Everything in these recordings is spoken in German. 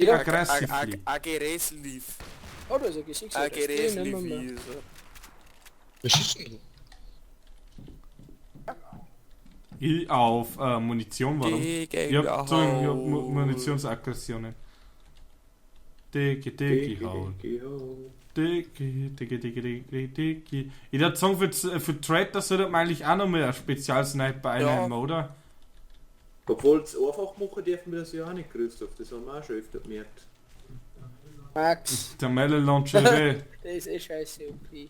Ja, Aggressively. aggressiv. Oh, da ist ein Gesicht. Aggressiv. Was ist denn? Ich auf Munition, warum? Ich hab Munitionsaggressionen. Dicki, hau. Dicki. Ich würde sagen, für Traitor sollte man eigentlich auch noch mal ein Spezialsniper einnehmen, oder? Obwohl es einfach machen dürfen wir das ja auch nicht, Christoph. Das haben wir auch schon öfter gemerkt. Max, Der Melon Launcher. das ist eh scheiße, okay.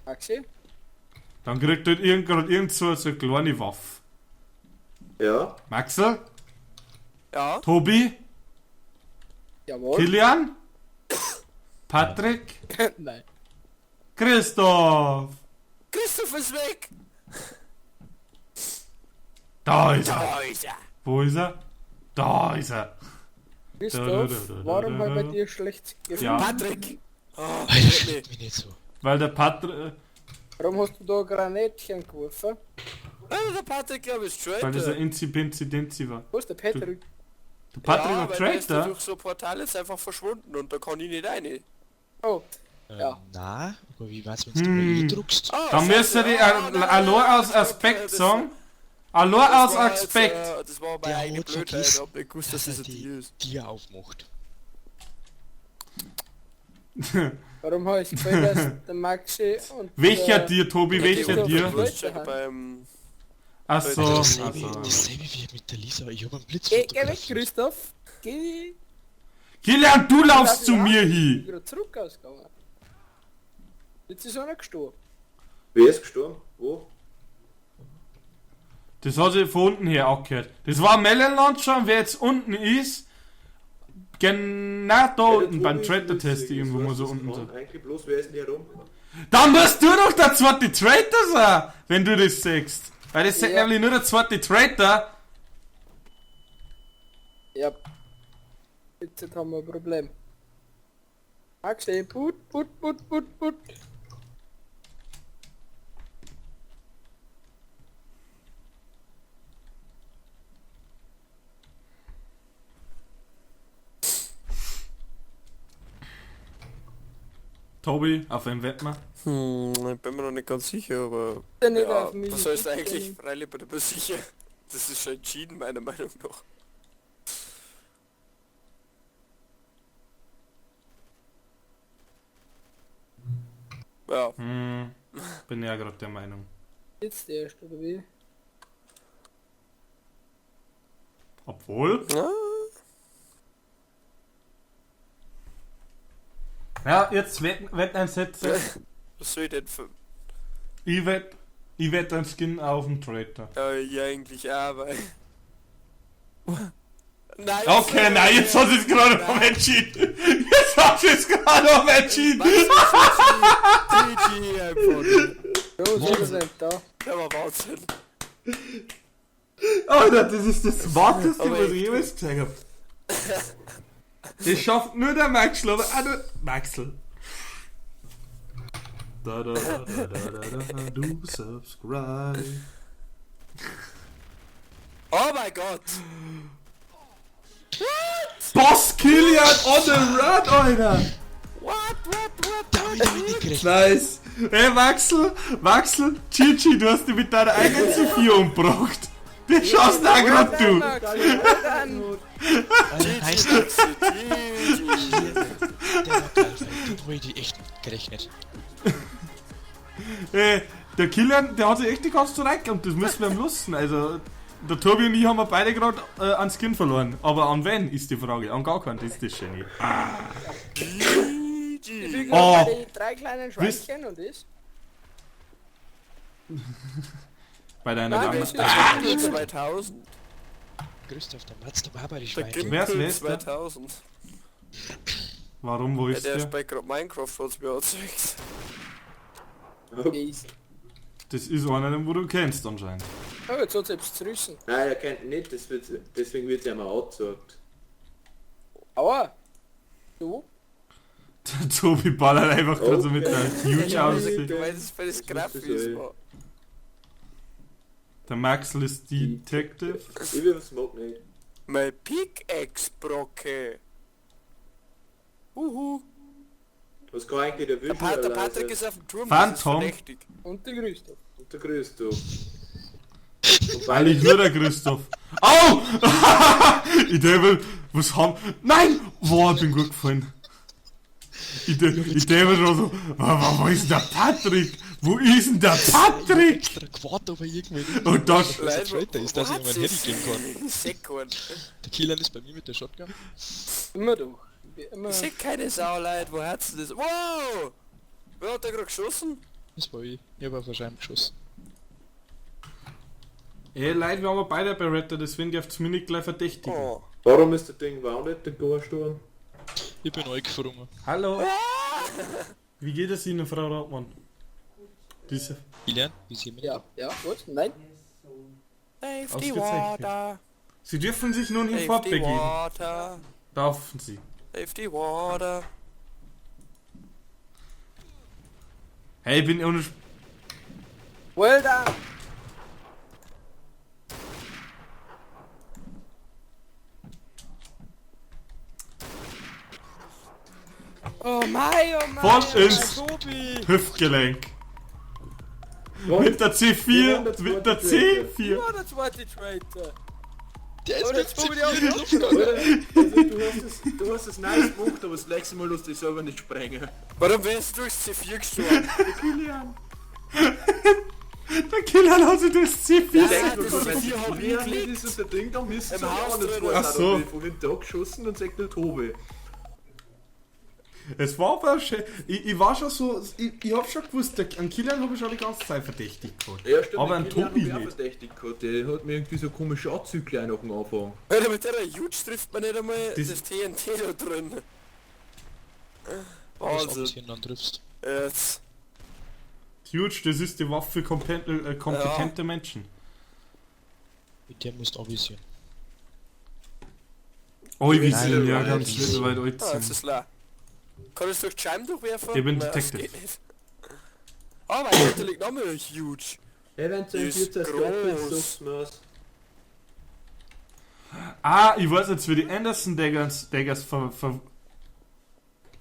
Maxi? Dann kriegt halt irgend so eine kleine Waffe. Ja. Maxel? Ja. Tobi? Jawohl. Kilian? Patrick? Nein. Christoph? Christoph ist weg. Da ist er. Da ist er. Wo ist er? Da ist er. Christoph, warum hat bei dir schlecht gefühlt? Ja. Patrick. Oh, Alter, nee. schlägt mich nicht so. Weil der Patrick... Warum hast du da Granätchen geworfen? Der Patrick, glaube ich, ist Weil das ein Traitor. Inzidenzi war. Wo ist der Patrick? Der Patrick Ja, war weil der ist Traitor? durch so ein Portal jetzt einfach verschwunden und da kann ich nicht rein. Oh, ja. Na, aber wie war's, wenn du mal druckst? Ah, Dann müsste die allein aus Aspekt sagen. Allein aus Aspekt. Das war Der meine eigene hat Blödheit, ich vergessen, hab nicht gewusst, dass dass das er ein die Tier ist. Tier aufmacht. Warum habe ich gefällt, dass der Maxi und Welcher der dir, Tobi, welcher Christoph dir? Blöd Wurstcheck haben. beim... Achso. Dasselbe wie mit der Lisa, ich hab einen Blitz Geh weg, fotografiert. Christoph. Geh. Kilian, du laufst zu mir Ich hin. bin gerade zurück ausgegangen. Jetzt ist einer gestorben. Wer ist gestorben? Wo? Das hat sich von unten her angehört. Das war ein Melon Launcher und wer jetzt unten ist, genau da unten beim Traitor-Test irgendwo mal so unten so. Eigentlich bloß, wer ist denn hier rum? Dann musst du doch der zweite Traitor sein, wenn du das sagst. Weil das sagt Ja. nämlich nur der zweite Traitor. Ja. Jetzt haben wir ein Problem. Maxi, put. Tobi, auf wen wetten wir? Ich bin mir noch nicht ganz sicher, aber... Der nicht Ja, auf mich. was sollst du eigentlich? Freilich bei der sicher. Das ist schon entschieden, meiner Meinung nach. Ja. Bin ja gerade der Meinung. Jetzt erst, oder wie? Obwohl? Ja. Ja, jetzt Wetteinsätze. Was soll ich denn für... Ich wette einen Skin auf den Traitor. Ja, eigentlich auch, weil... Nein, Okay, nein, jetzt hast du es gerade noch entschieden. Jetzt hast du es gerade noch entschieden. GG einfach. So, so ist er da. Der war Wahnsinn. Alter, das ist das Smarteste, Aber was ich jemals gesagt habe. Das schafft nur der Maxl, aber auch nur Maxl. Da, du subscribe. Oh mein Gott! Boss Kilian on the run, Alter! What? Da hab ich damit nicht gerechnet. Nice! Hey Maxl, Gigi, du hast dich mit deiner eigenen Sophie umgebracht. Der schaust da grad du! Alter, nice. Der war geil, den hab ich echt nicht gerechnet. Hey, der Kilian, der hat sich echt die ganze Zeit und das müssen wir ihm lassen. Also, der Tobi und ich haben wir beide gerade an Skin verloren. Aber an wen ist die Frage? An gar keinen, das ist das Genie. Ich bin Oh. gerade bei den 3 kleinen Schweinchen und ist. Bei deiner Nein, Dame. das ist Gimpel 2000. Christoph, der Matz, der war bei die Der Schweine. Wer ist Gimpel wer? 2000. Warum, wo Ja, ist der der? spielt gerade Minecraft, hat's mir angezeigt. Easy. Das ist einer, den wo du kennst anscheinend. Oh, jetzt hat es selbst zu rüsten. Nein, er kennt ihn nicht, deswegen wird er mal outgesagt. Aua. Du? Der Tobi ballert einfach gerade so mit der Huge Ja, aussieht. du meinst, weil das Grafik so, ist, ey. man. Der Maxl ist Detective. Ich will was smoken, ey. Mein Pickaxe-Brocke. Was kann eigentlich der Der, Visual der Patrick ist auf dem Turm, Phantom. das ist verdächtig. Und der Christoph. Und der Christoph. Eigentlich nur der Christoph. Au! Ich denke, was haben... Nein! Boah, ich bin gut gefallen. Ich denke schon so, wo ist denn der Patrick? Wo ist denn der Patrick? Extra gewartet, ob er irgendwie Und das... was der Traitor ist, dass ich Wo um mein hat's Handy gehen kann. Ich seh keinen. Der Kilian ist bei mir mit der Shotgun. Immer doch. Wie immer. Ich seh keine Sau, Leute. Wo hat's denn das? Wow! Wer hat da gerade geschossen? Das war ich. Ich hab auf eine Scheibe geschossen. Ey, Leute, wir haben beide Beretta, deswegen dürft ihr mich nicht gleich verdächtigen. Oh. Warum ist der Ding wounded, der Gorsturm? Ich bin eingefroren. Hallo? Wie geht es Ihnen, Frau Rautmann? Diese... Kilian, wie sehen wir? Ja, ja, gut, nein. Safety Ausgezeichnet. Water. Sie dürfen sich nun Safety hinfortbegeben. Water. Dürfen Sie. Safety Water. Hey, ich bin ohne... Well done. Oh mein, oh mein. Voll ins Hüftgelenk. Mit der C4, mit der C4. Ja, der zweite Traitor. Der ist Oh, mit jetzt kommen die C4 auch in der Luft, Alter. Also, du hast es nice gemacht, aber das nächste Mal lässt dich selber nicht sprengen. Warum wärst du durchs C4 gestorben? Kilian! Der Killer hat sich das C4. Ja, Denkst du, das wenn C4 hat Kilian nie mit geklickt. diesem Ding da müsste Im es Haus auch nicht drin. zwei Ach so. sein, von den Tag geschossen und sagt der Tobi. Es war aber schön. Ich war schon so. Ich hab schon gewusst, an Kilian habe ich schon die ganze Zeit verdächtig gehabt. Ja, stimmt, Aber den ein Kilian Tobi hab ich auch nicht. verdächtig gehabt. Der hat mir irgendwie so komische Anzüge gleich nach dem Anfang. Alter, mit der Huge trifft man nicht einmal Das- das TNT da drin. Was Also, anderes dann triffst. jetzt. Huge, das ist die Waffe für kompetente Menschen. Mit dem musst du avisieren. Oh, ich Nein, wissen ja nein, ganz nein. schlimm, weil alt Ah, jetzt sind. ist leer. Kann ich es durch die Scheiben durchwerfen? Ich bin Nein, das Detective. geht nicht. Ah, mein Gott, da liegt nochmal huge. Eventuell Ist wird es groß. Suchtmaß. Ah, ich weiß jetzt, wie die Anderson Daggers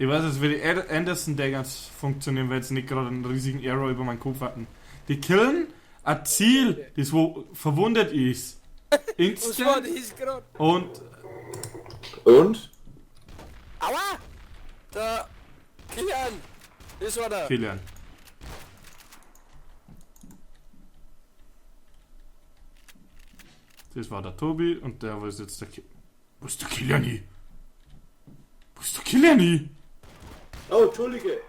ich weiß jetzt, wie die Anderson Daggers funktionieren, weil sie nicht gerade einen riesigen Arrow über meinen Kopf hatten. Die killen ein Ziel, das wo verwundet ist. Was war Instant das gerade? und Und? Aua! Der Kilian! Das war der. Kilian. Das war der Tobi und der war jetzt der Wo ist der Kilian? Wo ist der Kilian? Oh, Entschuldige.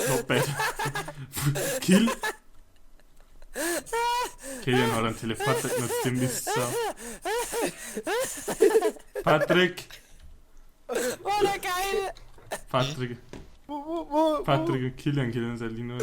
Not bad. Kilian hat einen Teleporter genutzt, den Mist. Patrick. Oh, der geil! Patrick. Patrick und Kilian killen sein Lino.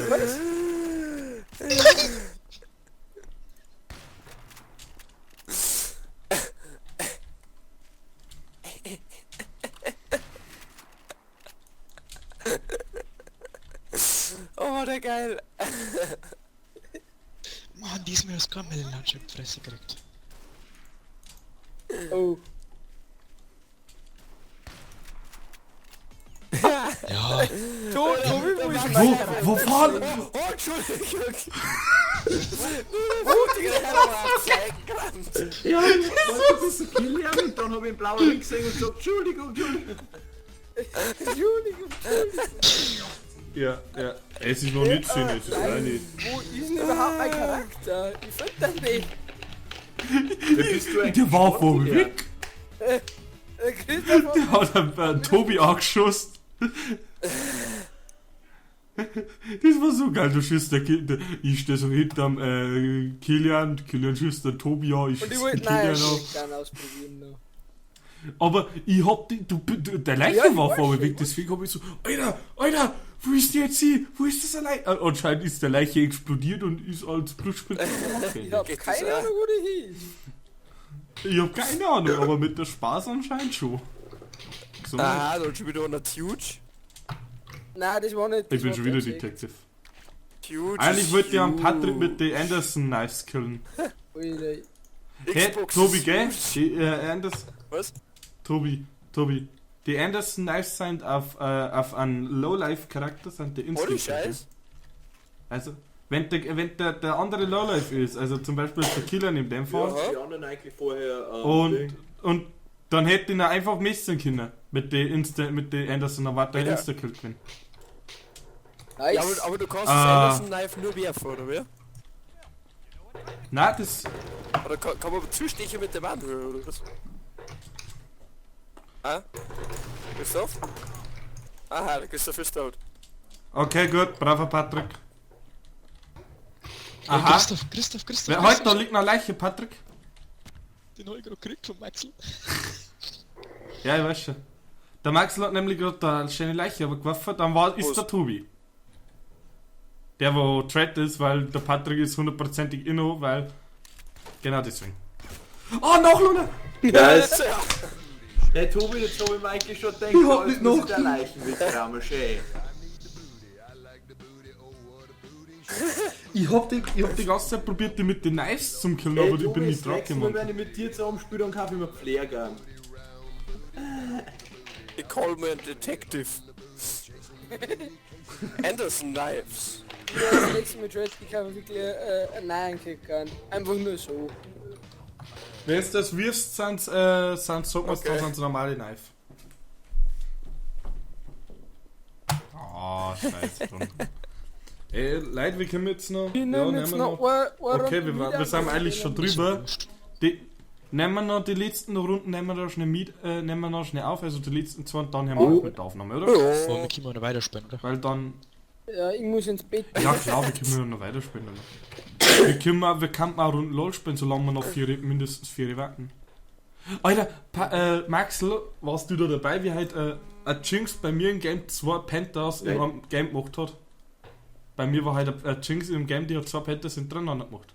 Oh, der geil! Mann, diesmal hast du kein Melonlauncher in die Fresse gekriegt. Oh. Ja, Tobi, wo ist Wo fahren? Oh, Entschuldigung! Mutige Herren, Ja, das ist ein Kilian und dann habe ich einen blauen Ring gesehen und gesagt, Entschuldigung, Entschuldigung. Entschuldigung. Ja, ja. Es ist noch nicht schön, es ist auch nicht. Wo ist denn überhaupt mein Charakter? Ich finde das nicht. Wer bist du eigentlich? Der war vor mir weg. Christoph, Der hat einen Tobi angeschossen. Das war so geil, du schießt ich stehe so hinterm Kilian schießt der Tobi an, ich und ich schieß wollte den Kilian nein, an. ich kann ausprobieren noch. Aber ich hab der Leiche Ja, ich war weiß vor mir schon, weg, deswegen hab ich so, Alter, wo ist die jetzt hin? Wo ist das allein? Anscheinend ist der Leiche explodiert und ist als Blutspritze Ich hab Geht das keine auch? Ahnung, wo die hieß. Ich hab keine Ahnung, aber mit der Spaß anscheinend schon. So, Ah, da ist schon wieder einer Huge. Nein, das war nicht. ich das bin war schon wieder tatsächlich. Detective. Huge. Eigentlich ist wollte ich einen huge. Patrick mit den Anderson Knives killen. Ui, Hey, Xbox Tobi, ist gell? wurscht. Die Anders... Was? Tobi. Die Anderson Knives sind auf einen Lowlife-Charakter, sind die Ohne Instinct. Scheiß? Also, wenn der andere Lowlife ist, also zum Beispiel der Killer in dem Fall, Ja. Die anderen eigentlich vorher und dann hätte ich ihn einfach messen können mit den Anderson, dann war der Ja. Insta-Kill gewesen. Nice. Ja, aber du kannst Ah. das Anderson-Knife nur werfen, oder wie? Nein, das... Oder kann man zustechen mit dem anderen, oder was? Ah? Christoph? Aha, der Christoph ist tot. Okay, gut, braver Patrick. Hey, Aha. Christoph. Heute da liegt noch eine Leiche, Patrick. Den hab ich gerade gekriegt von Maxl. Ja, ich weiß schon. Der Maxl hat nämlich gerade eine schöne Leiche geworfen, dann ist Was? der Tobi. Der, wo Thread ist, weil der Patrick ist 100%ig inno, weil... Genau deswegen. Oh, noch Luna! Nice. Ja. Hey Tobi, jetzt hab ich mir eigentlich schon gedacht, Ich hab alles nicht muss noch- ich der Leichen mitkramen, schön. Ich hab die ganze Zeit probiert, die mit den Knives zum killen, Hey aber ich bin Tobi, nicht das drauf nächste Mal, gemacht. wenn ich mit dir zusammenspiele, dann kaufe ich mir Pfleger. Ich call me a detective. Anderson Knives. Ja, das nächste Mal Dread, ich habe wirklich einen neuen Kick an. Einfach nur so. Wenn du das wirfst, sind's, sag mal, Okay. sind's normale Knife. Oh, scheiße. Ey, Leute, wir können jetzt noch... Ich nehme jetzt noch eine Okay, Runde wir sind eigentlich schon drüber. Nehmen wir noch die letzten Runden, nehmen wir noch schnell auf, also die letzten zwei und dann haben wir auch mit der Aufnahme, oder? Wollen Ja. wir können noch weiterspielen, oder? Weil dann... Ja, ich muss ins Bett. Ja klar, wir können noch weiterspielen. Oder? Wir können auch Runden LOL spielen, solange wir noch mindestens 4 warten. Alter, Maxl, warst du da dabei, wie halt ein Jinx bei mir im Game 2 Panthers Nein. im Game gemacht hat? Bei mir war halt ein Jinx im Game, die hat 2 Panthers hintereinander gemacht.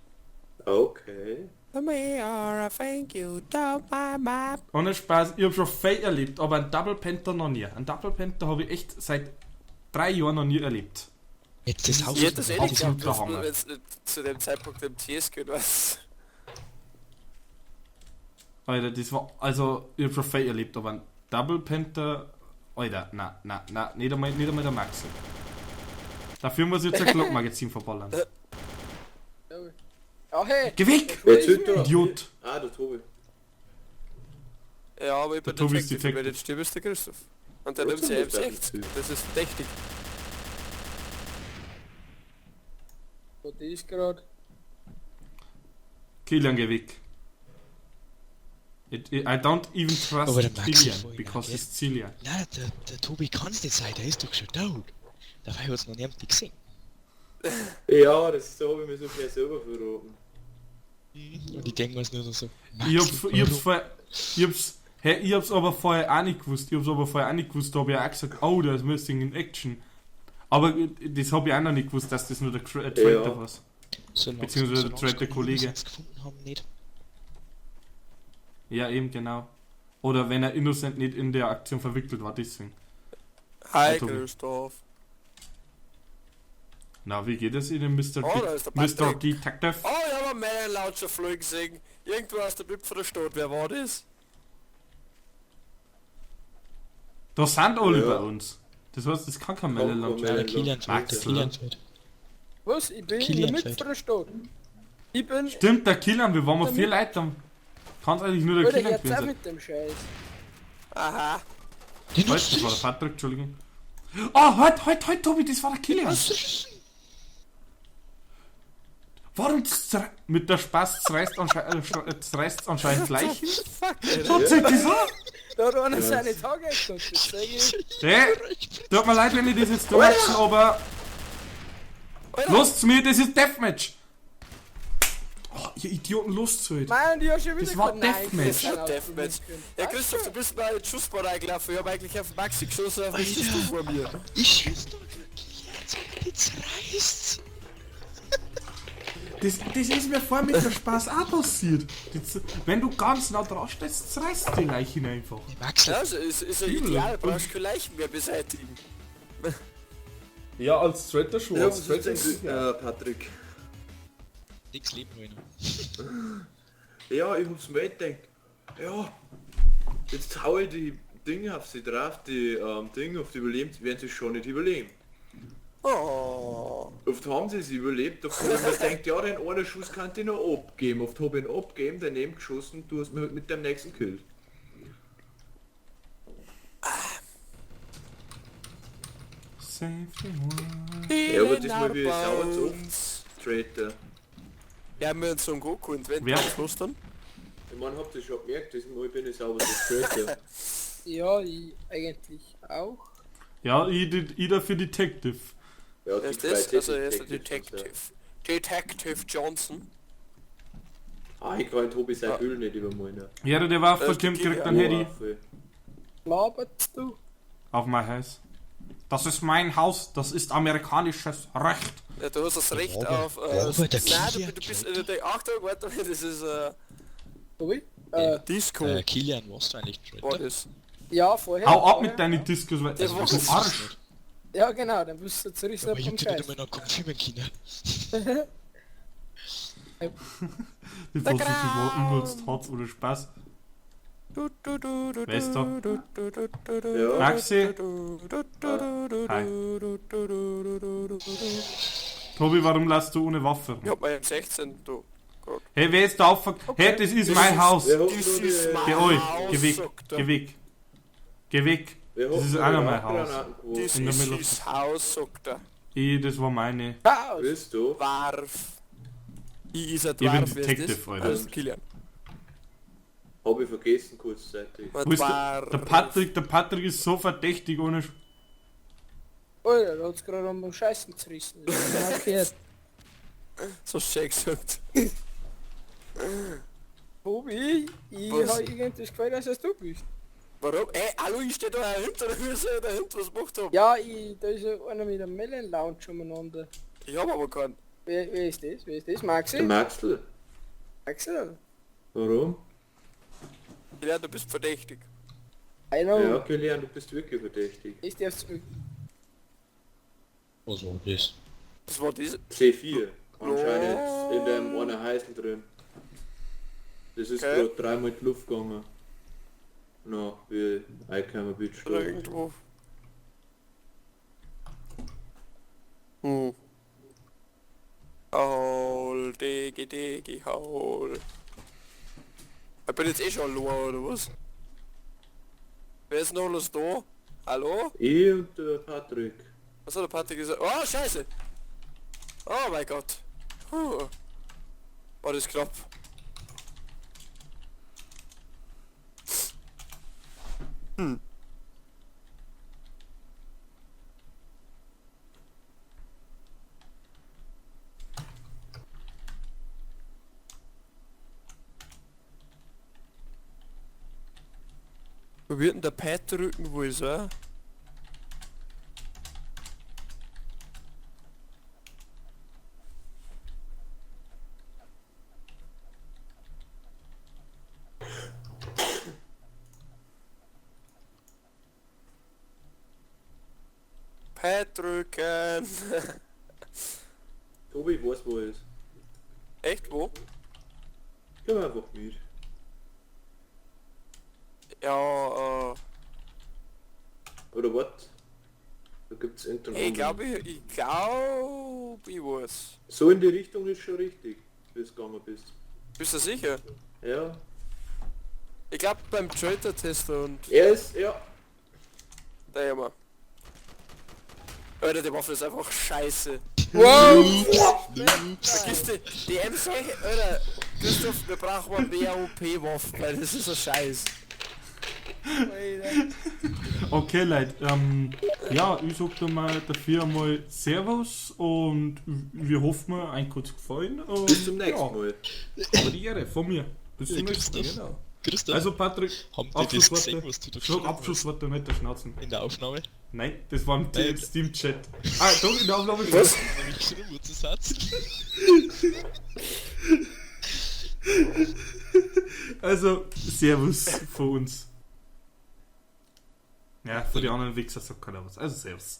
Okay. Thank you, down my map. Ohne Spaß, ich hab schon viel erlebt, aber ein Double Panther noch nie. Ein Double Panther habe ich echt seit 3 Jahren noch nie erlebt. Jetzt das Haus. Ich hätte das eh nicht absolut gehabt, der Hammer. wenn es zu dem Zeitpunkt im TS geht, was? Alter, das war, also, ich hab schon viel erlebt, aber ein Double Panther, Alter, na, nicht einmal der Max. Dafür muss ich jetzt ein Glockmagazin verballern. Ja, hey! Geh weg! Jetzt hört er. Idiot! Ah, der Tobi. Ja, aber ich bin Tobi ist Detective, Detective. wenn jetzt stimmt, ist der Christoph. Und der nimmt Trotzdem sie ist der eben echt. Detective. Das ist verdächtig. Was ist gerade? Kilian, geh weg. I don't even trust Aber der Max ist Kilian, voll because geil, he's Kilian. Nein, der Tobi kann's nicht sein, der ist doch schon tot. Dabei hat's noch niemand gesehen. Ja, das so habe ich mir so viel selber verraten. Und ich denke mir nur so. Ich hab's aber vorher auch nicht gewusst. Da hab ich auch gesagt, oh, da ist Missing in Action. Aber das hab ich auch noch nicht gewusst, dass das nur der Traitor Ja. war. Beziehungsweise der zweite Kollege. gefunden haben, nicht. Ja, eben, genau. Oder wenn er Innocent nicht in der Aktion verwickelt war, deswegen. Hi, Tobi. Christoph. Na, wie geht es Ihnen, Mr. Oh, da ist der Mr. Patrick. Detective? Oh, ich habe einen Melonlauncher fliegen sehen. Irgendwo aus der Wipfel der Stadt. Wer war das? Da sind alle Ja. bei uns. Das heißt, das kann kein Melon Melon. Der Kilian Max, der Kilian fällt. Was? Ich bin in Kilian der Mitte von der Stadt. Ich bin... Stimmt, der Kilian, wir waren mal 4 Leute, dann kann es eigentlich nur der Oder Kilian jetzt auch gewesen sein. mit dem Scheiß. Aha. Den Halt, das war der Patrick, Entschuldigung. Oh, halt, Tobi, das war der Kilian. Warum mit der Spaß zerreißt anscheinend Leichen? Fuck, Alter. Was zählt das an? Da hat einer seine Tage gehabt, das sag ich. Hey, tut mir leid, wenn ich das jetzt durchmache, aber lasst's mir, das ist Deathmatch. Oh, ihr Idioten, lasst's halt. Mann, die haben schon wieder Das war gesagt, nein, Deathmatch. das sind Das war auch Deathmatch. Muskeln. Ja, Christoph, du bist mal in den Schussbahn eingelaufen. Ich habe eigentlich auf Maxi geschossen, auf den Schuss vor mir. Ich schieß doch Kilian, jetzt reißt's. Das ist mir vorher mit der Spaß auch passiert. Wenn du ganz nah dran stehst, zerreißt die Leichen einfach. Max, Ja, also ist ja ideal. Brauchst keine Leichen mehr beseitigen. Ja, als Threader schon. Ja, was ist denn Patrick? nix leben nur noch. Ja, ich hab's mir gedacht. Ja, jetzt hau ich die Dinge auf sie drauf, die Dinge auf die überlebt, werden sie schon nicht überleben. Oh. Oft haben sie es überlebt, doch wenn man denkt, ja, den einen Schuss kann ich noch abgeben. Oft habe ich ihn abgegeben, daneben geschossen, du hast mich mit dem nächsten killt. Safety one. Ja, aber diesmal wie sauer zu Traitor. Ja, wir haben so einen Goku und wenn Wer? was los dann? Ich meine, habt ihr schon gemerkt, diesmal bin ich sauber zu Traitor. Ja, ich eigentlich auch. Ja, ich dafür Detective. Ja, Wer die ist das? zwei Also er ist der Detectives, Detective. Detective Johnson. ja. Ah, ich kann Tobi sein Öl nicht übermalen. Ja, der Waffe Das ist die kommt direkt Killer. ein Handy Laberst du? auf mein Haus. Das ist mein Haus, das ist amerikanisches Recht. Ja, du hast das Recht Robert, auf... Robert, der nein, Kilian du bist... Traitor. Achtung, warte, das ist... Tobi? Disco. Kilian, warst du eigentlich War Traitor? das. Ja, vorher. Hau ab vorher. mit deinen Diskus, weil Das du war's. Arsch. Ja, genau, dann bist du zurück Aber ich vom hab dir nicht Scheiß. einmal noch konfirmieren können. Die Fassung war übelst hart oder Spaß. Weißt du? Ja. Maxi? Hi. Tobi, warum lässt du ohne Waffe? Ich hab mal 16, du. Gott. Hey, wer ist da auf? Hey, das ist mein Haus. Wir haben Das nur ist die... mein- Geh euch, Haus, geh weg, sagt er. geh weg. Geh weg. Wir Das haben ist nur auch noch die mein Haus. Handgranaten geworfen. Das In der ist Mitte. das Haus, sagt er. Das war meine. Chaos! Bist du? Warf. Ich ist ein Ich bin Dwarf, wer ist Detective, das? Alter. Das ist Kilian. Hab ich vergessen kurzzeitig. Wo ist der Patrick ist so verdächtig ohne... Alter, da hat's gerade am Scheißen zerrissen. Das ist genau gehört. So schön gesagt. Tobi, ich Was? habe irgendwas gefällt, als du bist. Warum? Ey, hallo, ich steh da dahinter, wie soll ich dahinter was gemacht haben? Ja, da ist ja einer mit einem Melon Lounge umeinander. Ich hab aber keinen. Wer ist das? Wer ist das? Der Maxi? Maxl? Axel? Warum? Kilian, du bist verdächtig. I know. Ja, Kilian, du bist wirklich verdächtig. Ist der zurück? Was war das? Das war diese... C4. Anscheinend in dem einen Heißen drin. Das ist Okay. gerade dreimal in die Luft gegangen. Na, wie Eikheimer Beach. Oder irgendwo. Haul, Digi, Haul. Ich bin jetzt eh schon low, oder was? Wer ist noch alles da? Hallo? Ich und der Patrick. Was hat der Patrick gesagt? Oh, scheiße! Oh mein Gott. Puh. War das knapp. Wo wird denn der Pet drücken, wo ist er? Pet drücken. Tobi, weiß wo er ist. Echt, wo? Komm einfach mit. Ja, Oder was? Da gibt's irgendeinen ich glaube, ich weiß. So in die Richtung ist schon richtig, wie du gegangen bist. Bist du sicher? Ja. Ich glaube beim Traitor-Tester und Er ist, ja. der immer. Alter, die Waffe ist einfach scheiße. Wow! Vergiss die M6, Alter, Christoph, wir brauchen mal mehr OP-Waffen, weil das ist so scheiß. Okay, Leute, ja, ich sag da mal dafür einmal Servus und wir hoffen, euch hat's gefallen. Und Bis zum nächsten ja, Mal. aber die Ehre von mir. Bis zum Ja, nächsten Mal. Christoph. Genau. Christoph, Also Patrick, haben die das gesehen, Abschlussworte. was du da Sag geschrieben hast? Abschlussworte, nicht der Schnauzen. In der Aufnahme? Nein, das war im Nein. Steam-Chat. Ah, doch, in der Aufnahme. Was? Hab ich geschrieben, wo du Satz? Also, Servus von uns. Ja, für die anderen Wichser sagt keiner was. Also, Servus.